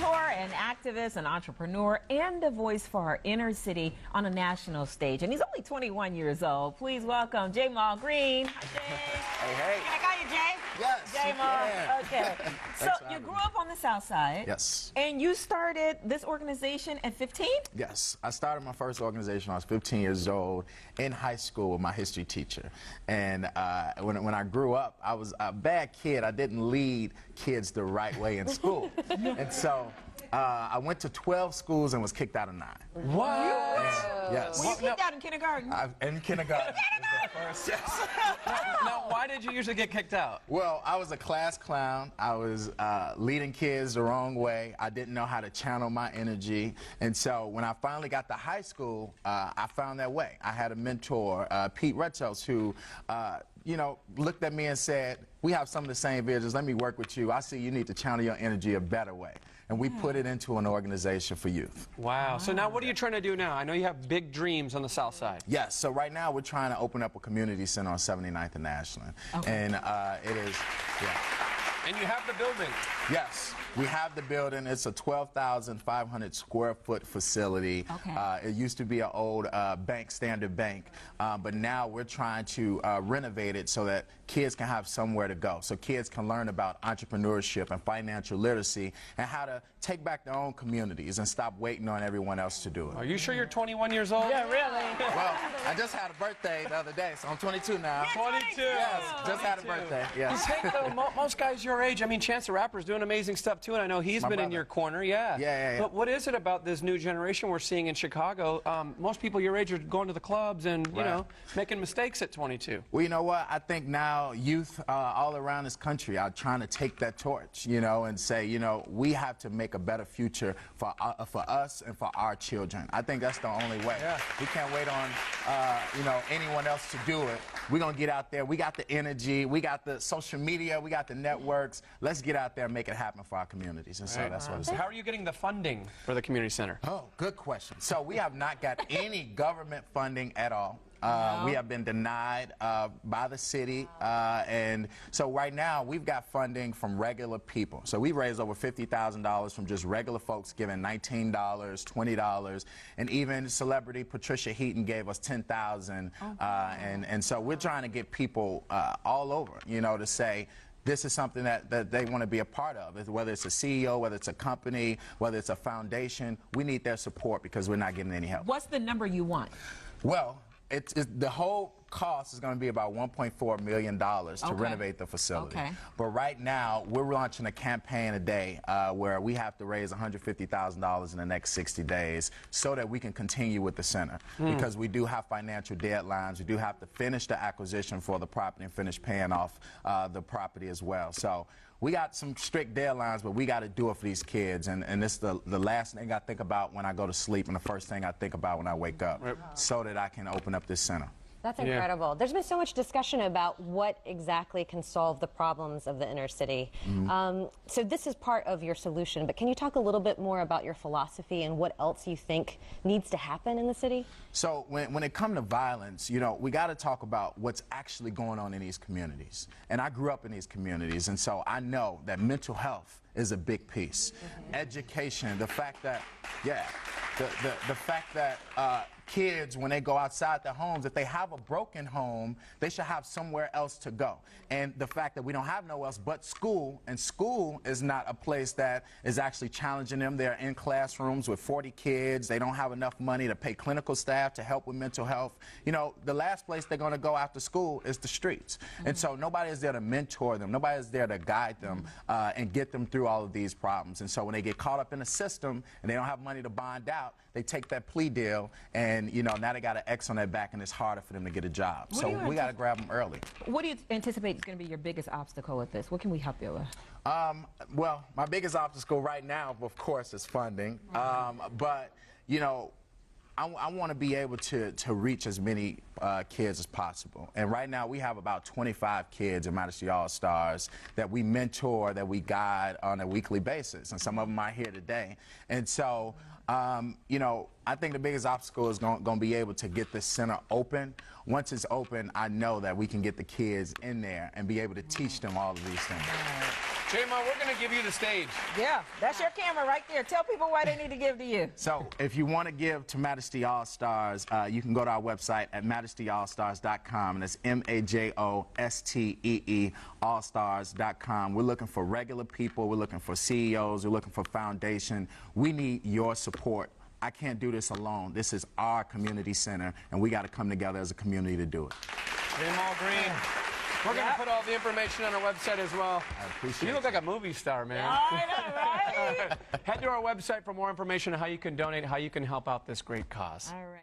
mentor, an activist, an entrepreneur, and a voice for our inner city on a national stage. And he's only 21 years old. Please welcome Jamal Green. Hi, Jay. Hey, hey. Can I call you Jay? Yes. Jamal. Yeah. Okay. So you grew up on the South Side. Yes. And you started this organization at 15? Yes. I started my first organization when I was 15 years old in high school with my history teacher. And when I grew up, I was a bad kid. I didn't lead kids the right way in school. And so I went to 12 schools and was kicked out of 9. What? Yes. Were you kicked out in kindergarten? In kindergarten. Yes. Now, why did you usually get kicked out? Well, I was a class clown. I was leading kids the wrong way. I didn't know how to channel my energy. And so when I finally got to high school, I found that way. I had a mentor, Pete Retzels, who looked at me and said, we have some of the same visions. Let me work with you. I see you need to channel your energy a better way. And we put it into an organization for youth. Wow. So now what are you trying to do now? I know you have big dreams on the South Side. Yes. So right now we're trying to open up a community center on 79th and Ashland. Okay. And it is, And you have the building. Yes, we have the building. It's a 12,500 square foot facility. Okay. It used to be an old bank, Standard Bank, but now we're trying to renovate it so that kids can have somewhere to go. So kids can learn about entrepreneurship and financial literacy and how to take back their own communities and stop waiting on everyone else to do it. Are you sure you're 21 years old? Yeah, really. Well, I just had a birthday the other day, so I'm 22 now. 22. Yes, just had a 22. birthday. You Yes. think, though, most guys your age, I mean, Chance the Rapper's doing amazing stuff, too, and I know he's My been in brother. your corner. Yeah. Yeah. But what is it about this new generation we're seeing in Chicago? Most people your age are going to the clubs and, you know, making mistakes at 22. Well, you know what? I think now youth all around this country are trying to take that torch, and say, we have to make a better future for us and for our children. I think that's the only way. Yeah. We can't wait on, anyone else to do it. We're going to get out there. We got the energy. We got the social media. We got the networks. Let's get out there and make it happen for our communities. And so that's what it's So how are you getting the funding for the community center? Oh, good question. So we have not got any government funding at all. We have been denied by the city, and so right now we've got funding from regular people. So we raised over $50,000 from just regular folks giving $19, $20, and even celebrity Patricia Heaton gave us $10,000. And so we're trying to get people all over, to say, this is something that they want to be a part of. Whether it's a CEO, whether it's a company, whether it's a foundation, we need their support because we're not getting any help. What's the number you want? Well, the whole cost is going to be about $1.4 million to renovate the facility. Okay. But right now, we're launching a campaign today where we have to raise $150,000 in the next 60 days so that we can continue with the center. Because we do have financial deadlines. We do have to finish the acquisition for the property and finish paying off the property as well. So we got some strict deadlines, but we got to do it for these kids. And this is the last thing I think about when I go to sleep and the first thing I think about when I wake up so that I can open up this center. That's incredible. There's been so much discussion about what exactly can solve the problems of the inner city. So this is part of your solution, but can you talk a little bit more about your philosophy and what else you think needs to happen in the city? So when it comes to violence, we got to talk about what's actually going on in these communities. And I grew up in these communities, and so I know that mental health is a big piece. Education, the fact that, the fact that kids, when they go outside their homes, if they have a broken home, they should have somewhere else to go. And the fact that we don't have nowhere else but school, and school is not a place that is actually challenging them. They're in classrooms with 40 kids. They don't have enough money to pay clinical staff to help with mental health. The last place they're going to go after school is the streets. And so nobody is there to mentor them. Nobody is there to guide them and get them through all of these problems. And so when they get caught up in the system and they don't have money to bond out, they take that plea deal and, now they got an X on their back and it's harder for them to get a job. So we got to grab them early. What do you anticipate is going to be your biggest obstacle with this? What can we help you with? Well, my biggest obstacle right now, of course, is funding. But, I want to be able to reach as many kids as possible. And right now we have about 25 kids in Modesty All-Stars that we mentor, that we guide on a weekly basis. And some of them are here today. And so, I think the biggest obstacle is going to be able to get this center open. Once it's open, I know that we can get the kids in there and be able to teach them all of these things. J-Mo, we're going to give you the stage. Yeah, that's your camera right there. Tell people why they need to give to you. So if you want to give to Majesty All-Stars, you can go to our website at majestyallstars.com, and it's MAJOSTEE allstars.com. We're looking for regular people. We're looking for CEOs. We're looking for foundation. We need your support. I can't do this alone. This is our community center, and we got to come together as a community to do it. Jamal Green. We're going to put all the information on our website as well. I appreciate You look like a movie star, man. I know, right? Head to our website for more information on how you can donate, how you can help out this great cause. All right.